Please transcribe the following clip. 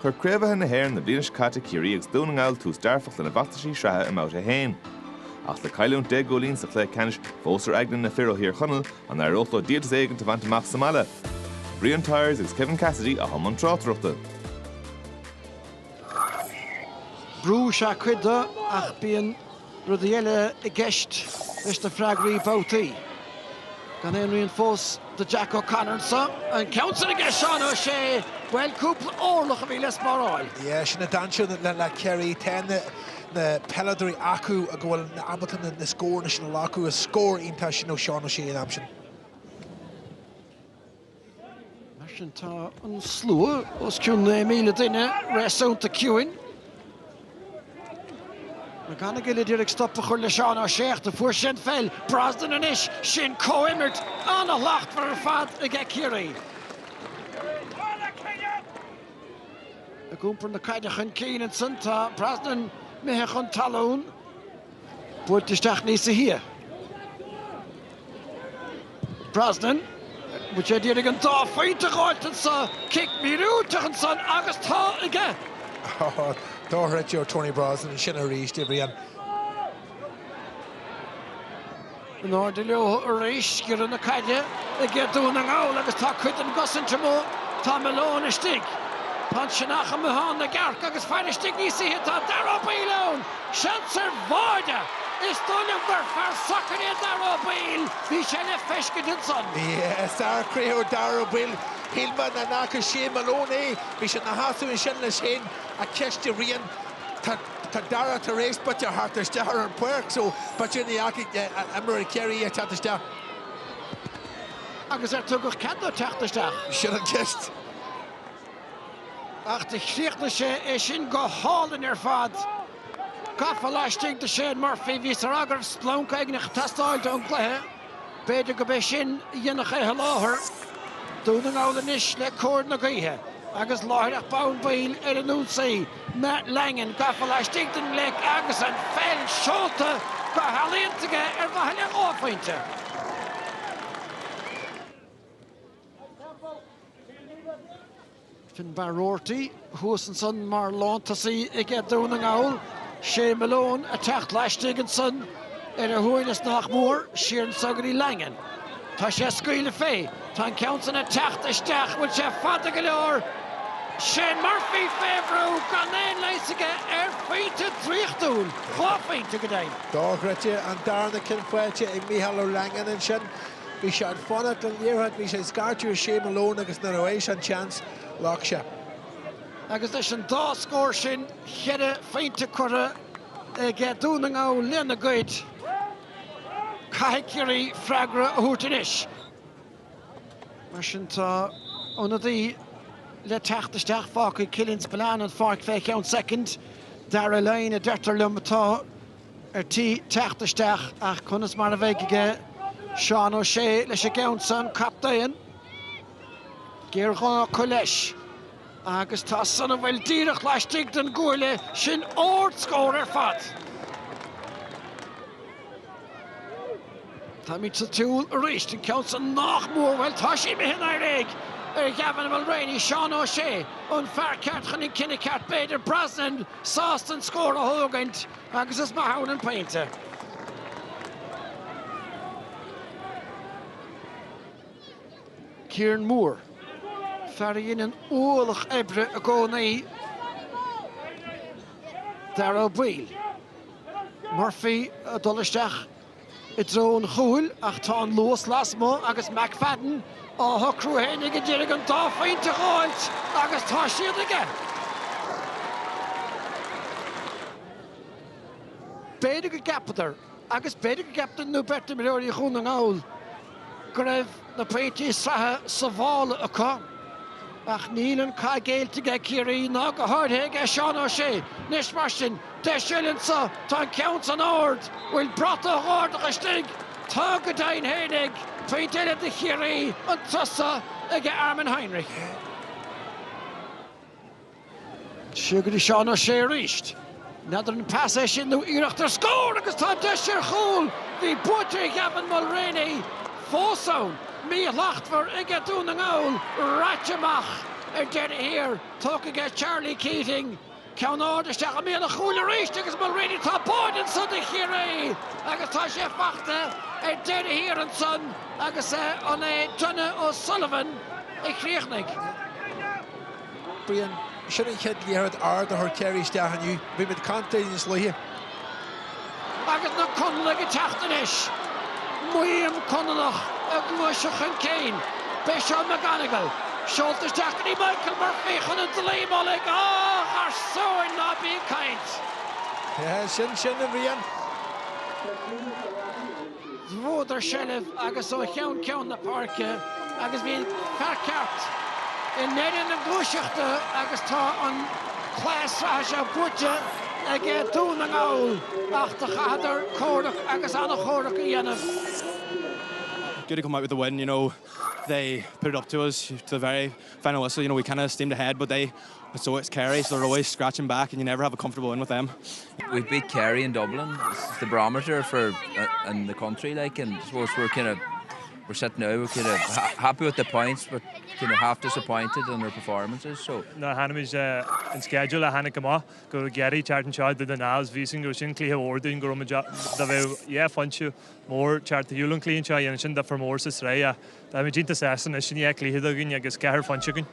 Chur creimhethe na hair na bliain caite Ciarraí agus Donegal tús darfach lena bhachtaí sreathe am áta hain. Ach le caiiliún 10 gólín sa chlé canis fósar agnan na firo hir chonel an ar óthló díaltas éigen ta bhaint amach Somália. Brian Tyres agus Kevin Cassidy a Hammond Trátruachta. Brú se cuide ach bíon rudí eile I gceist leis na freagraí Buaitphointí. Gan éonraíonn fós de Jack O'Connor sa an council ige Sean O'Shea well cúpla órlach a bhí les maráil. Yeah, sinna danseo le Kerry ten na peladorí acu a gohfuil na Hamilton na scór na sinna acu a scór ínta sin ó Sean O'Shea in amsin. Mar sin tá an slua os ciún míle duine réasúnta ciúin. Na ganna gile dúirigh stoppa chuir le Sean O'Shea de fuair sin fel Brosnan an ish sin co-imirt an a lacht for ar fad ige Ciarraí. A gúmpar na caide chun cían san tá Brosnan mithe chun talún buirtisteach níos a hia. Brosnan mu sé dúirigh an dá faointe gáiltan sa kick míúteach an san agus tá ige. Dóthreid your Tony Brosnan and sinna ríist Brian. Nor de leo a réis gur an na caide a ggé dún an gáil agus tá cuid an gosantar mó tá melón a stig. Pan sinach am hán na garc agus fein a stig níos ihe tá Ciarraí Peile Seansar Váide is dúnam gur fear socan í Ciarraí Peile bhí sé le feiscin son. Yes, our creo Ciarraí Peile Hilman na naca sé Maloney bhí sin na hasú in sin le sin a ceiste rian tá dara tar rééis but your heart is there an puirc so but in the Amber Kerry at the agus tugadh cadó teachtasteach. Sin an ceist. Ach de chríochna sé sin go hálan ar fad. Cafa leistigh de Shane Murphy ví ar agur splónca ag na testáil don gluthe. Beidir go bheith sin dhéanach é láthair. Dúna gála níos le cór na gaithe. Agus láthirach bán bail ar an úsaí. Matt Langan cafa leistigh den le agus an fel seolta go halíontaige ar bhaile Buaitphointí. Fin Barorty, Hús an son mar lántasaí ag dúna gáil. Sé Malone a techt leistigh an son ar a thuailes nach mór Sian Sagarí Langan. Tá sé scaoile fé, tá an council a techt isteach bhfuil sé fada go leor. Shane Murphy fébrú gan éon leisigh ar féite tríochtún. Buaitphointí go dain. Dóghreite an darna cinfuaite ag Mícheál Langan an sin. Bhí sé an fannat an léirthad bhí sé scartú Shane Malone agus na roiéis an chance lách sé. Agus leis an dá scór sin cheadh féinte curra ag dúna gáil lena gaid. Caithfidh Ciarraí freagra a thuairteanais. Mar sin tá ónadaí le teachtasteach fácaí Cillins Balán an fáic fé ceann second. Dara Lane a deirtar lumatá ar tí teachtasteach ach chunas mar a bheith ige Sean O'Shea leis a ceann san captaíon. Géarghá chu leis. Agus tá sanna bhfuil díreach leistigh den gúile sin ord scór ar fad. Tá míid sa túl a réist an ceann san nach mór bhfuil tá sí mihin ar réig ar Gavin Mulroney Sean O'Shea an fear ceart chun in cinenne ceart beidir Brosnan sást an scór a thógaint agus is mar hán an painte. Kieran Moore Ferry an ólach ebre a gcónaí Ciarraí Peile. Murphy a dolisteach I drón chúil ach tá an luas lasmó agus McFadden á thocrú hénig a ddírig an dá féinte gáilt agus tá siad aige. Beidir go gapadar agus beidir go gapadar nó berta millióí chun an gáil. Go raibh na péintí strathe sa bhála acu. Ach níl an caigéiltige Ciarraí ná go háirthe Sean O'Shea. Nis mar sin, de siúlansa tá an ceann an ord bhfuil brata háirteach a stig. Tá go dain hénig féinteile de Ciarraí an tusa ige Armin Heinrich. Siúgadí Sean O'Shea ríist. Nadidir an pass sin nó iarachtar scór agus tá deisir chúl. Bhí Buaitphointí Gavin Mulroney fósán. Mí lachtfar ige dún an gáil ráiteach dead here, talking against Charlie Keating. Count order, Stach, a meal of Hula Reach, because Mulready top point and Sunday Ciarraí. Agus tá sé fachta, dead here and son, agus on a Donna O'Sullivan, a Creachnig. Brian, shouldn't hit the head hard or Kerry Stach and you. We would can't do this here. Agus na Conlach a Tachtanish. William Conlach, a Glushach and Kane. Bishop McGonigal. Schultz Jackany Michael Murphy, Hunan Delay Mollig. Oh, are so not being kind. Yeah, Shin and Brian. Zwoder Sheriff, agus so count the park, agus being Farkart. In Nedin and Glushachta, agus ta on class Rasha Butcha, again Donegal, after Hadder, Cordock, agus Anna Cordock, Yanov. Good to come out with the win, you know. They put it up to us to the very final whistle. You know, we kind of steamed ahead, but so it's Kerry, so they're always scratching back, and you never have a comfortable win with them. We beat Kerry in Dublin. It's the barometer for in the country, like, and I suppose we're sitting now. We're kind of happy with the points, but kind of half disappointed in their performances. So. No, Hannah is in schedule. Hannah come on, go Gary, Charlton Child, the Nals, Vising, go Shin, Clea Warden, go the yeah, Funchu, more Charlton Yulan, Clean Chai, and Shin, the for more Sraith. I'm a Jinta Sasson, and Shin, yeah, Clea, the Gun, I guess, Car Funchugan.